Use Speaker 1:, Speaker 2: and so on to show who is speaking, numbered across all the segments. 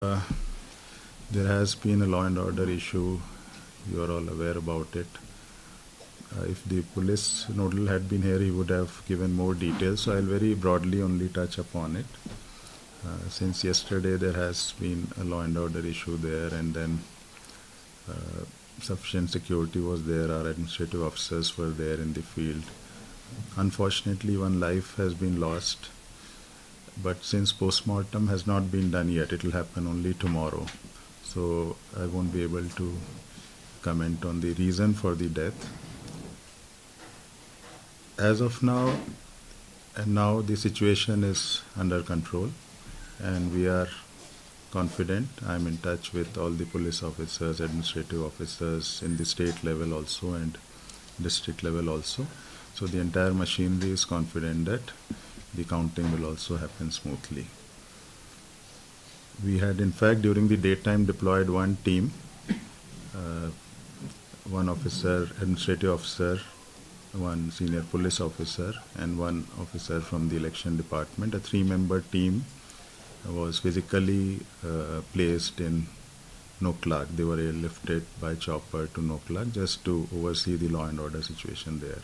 Speaker 1: Uh, there has been a law and order issue. You are all aware about it. If the police nodal had been here, he would have given more details. So I'll very broadly only touch upon it. Since yesterday, there has been a law and order issue there, and then sufficient security was there. Our administrative officers were there in the field. Unfortunately, one life has been lost. But since post-mortem has not been done yet, it will happen only tomorrow. So I won't be able to comment on the reason for the death. As of now, the situation is under control, and we are confident. I'm in touch with all the police officers, administrative officers in the state level also and district level also. So the entire machinery is confident that the counting will also happen smoothly. We had, in fact, during the daytime deployed one team, one officer, administrative officer, one senior police officer, and one officer from the election department. A 3-member team was physically placed in Noklak. They were airlifted by chopper to Noklak just to oversee the law and order situation there.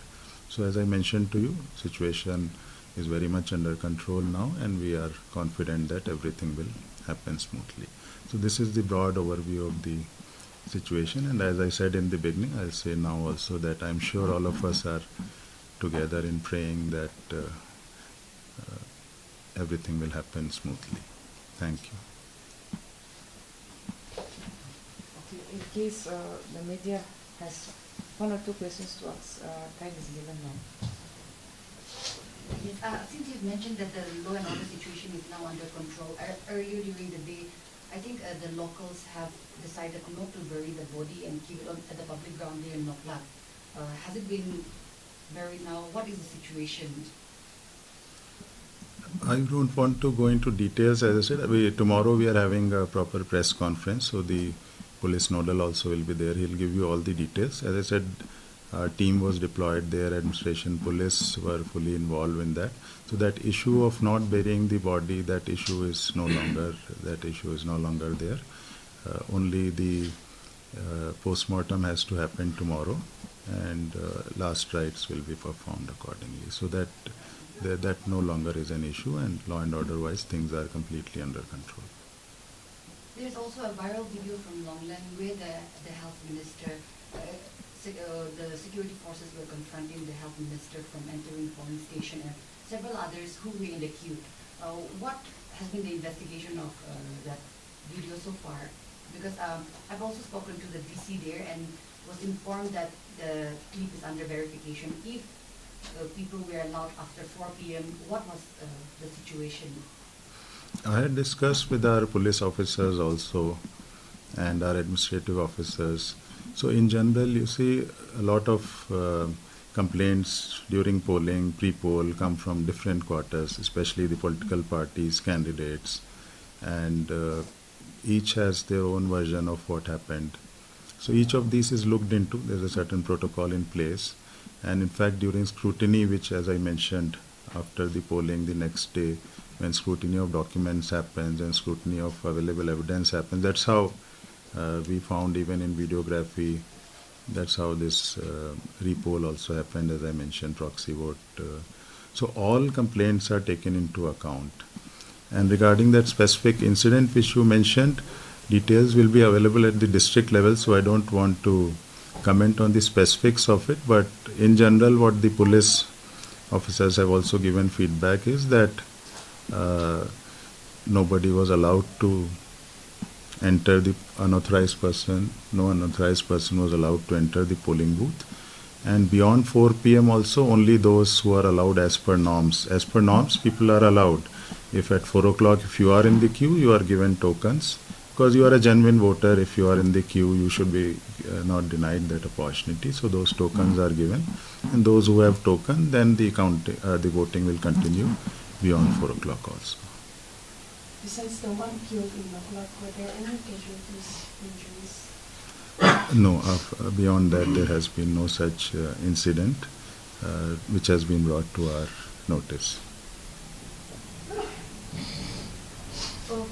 Speaker 1: So as I mentioned to you, situation is very much under control now, and we are confident that everything will happen smoothly. So this is the broad overview of the situation, and as I said in the beginning, I'll say now also that I'm sure all of us are together in praying that everything will happen smoothly. Thank you.
Speaker 2: Okay, in case the media has one or two questions to ask, time is given now.
Speaker 3: Yes, since you've mentioned that the law and order situation is now under control, earlier during the day, I think the locals have decided not to bury the body and keep it at the public ground here in Noklak. Has it been buried now? What is the situation?
Speaker 1: I don't want to go into details. As I said, tomorrow we are having a proper press conference, so the police nodal also will be there. He'll give you all the details. As I said, our team was deployed there, administration, police were fully involved in that. So that issue of not burying the body, that issue is no longer there. Only the post-mortem has to happen tomorrow, and last rites will be performed accordingly. So that no longer is an issue, and law and order wise things are completely under control.
Speaker 3: There's also a viral video from Longland where the health minister, the security forces were confronting the health minister from entering the polling station and several others who were in the queue. What has been the investigation of that video so far? Because I've also spoken to the DC there and was informed that the clip is under verification. If people were allowed after 4 p.m., what was the situation?
Speaker 1: I had discussed with our police officers also and our administrative officers. So in general, you see a lot of complaints during polling, pre-poll, come from different quarters, especially the political parties, candidates, and each has their own version of what happened. So each of these is looked into. There's a certain protocol in place. And in fact, during scrutiny, which as I mentioned, after the polling the next day, when scrutiny of documents happens and scrutiny of available evidence happens, that's how we found even in videography, that's how this repoll also happened, as I mentioned, proxy vote. So all complaints are taken into account. And regarding that specific incident which you mentioned, details will be available at the district level, so I don't want to comment on the specifics of it, but in general what the police officers have also given feedback is that nobody was allowed to enter the unauthorized person, no unauthorized person was allowed to enter the polling booth, and beyond 4 p.m. also only those who are allowed as per norms. As per norms, people are allowed. If at 4 o'clock, if you are in the queue, you are given tokens. Because you are a genuine voter, if you are in the queue, you should be not denied that opportunity. So those tokens are given, and those who have token, then the voting will continue beyond 4 o'clock also.
Speaker 4: Besides the one killed in Noklak, were there any casualties, injuries?
Speaker 1: No, beyond that there has been no such incident which has been brought to our notice.
Speaker 3: So,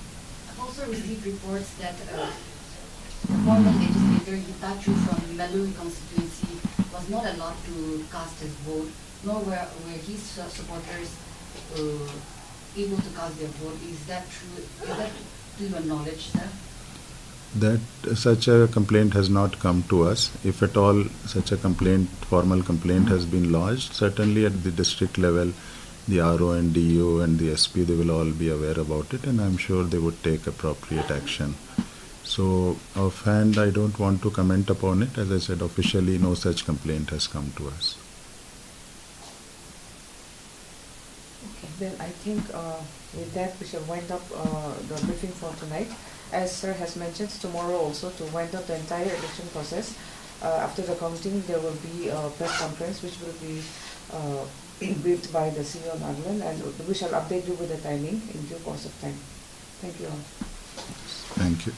Speaker 3: also also received reports that the former legislator Hitachi from Meluri constituency was not allowed to cast his vote, nor were his supporters able to cast their vote. Is that true? Is that to your knowledge, sir?
Speaker 1: That such a complaint has not come to us. If at all such a complaint, formal complaint has been lodged, certainly at the district level, the RO and DO and the SP, they will all be aware about it, and I'm sure they would take appropriate action. So offhand, I don't want to comment upon it. As I said, officially no such complaint has come to us.
Speaker 2: Okay, then I think with that we shall wind up the briefing for tonight. As Sir has mentioned, tomorrow also to wind up the entire election process. After the counting, there will be a press conference which will be briefed by the CEO Nagaland, and we shall update you with the timing in due course of time. Thank you all.
Speaker 1: Thank you.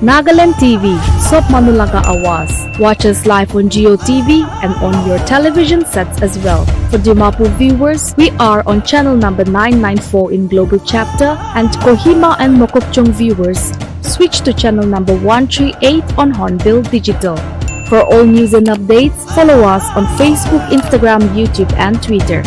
Speaker 5: Nagaland TV, Sop Manulaga Awas. Watch us live on Geo TV and on your television sets as well. For Dimapur viewers, we are on channel number 994 in Global Chapter, and Kohima and Mokokchung viewers, switch to channel number 138 on Hornbill Digital. For all news and updates, follow us on Facebook, Instagram, YouTube and Twitter.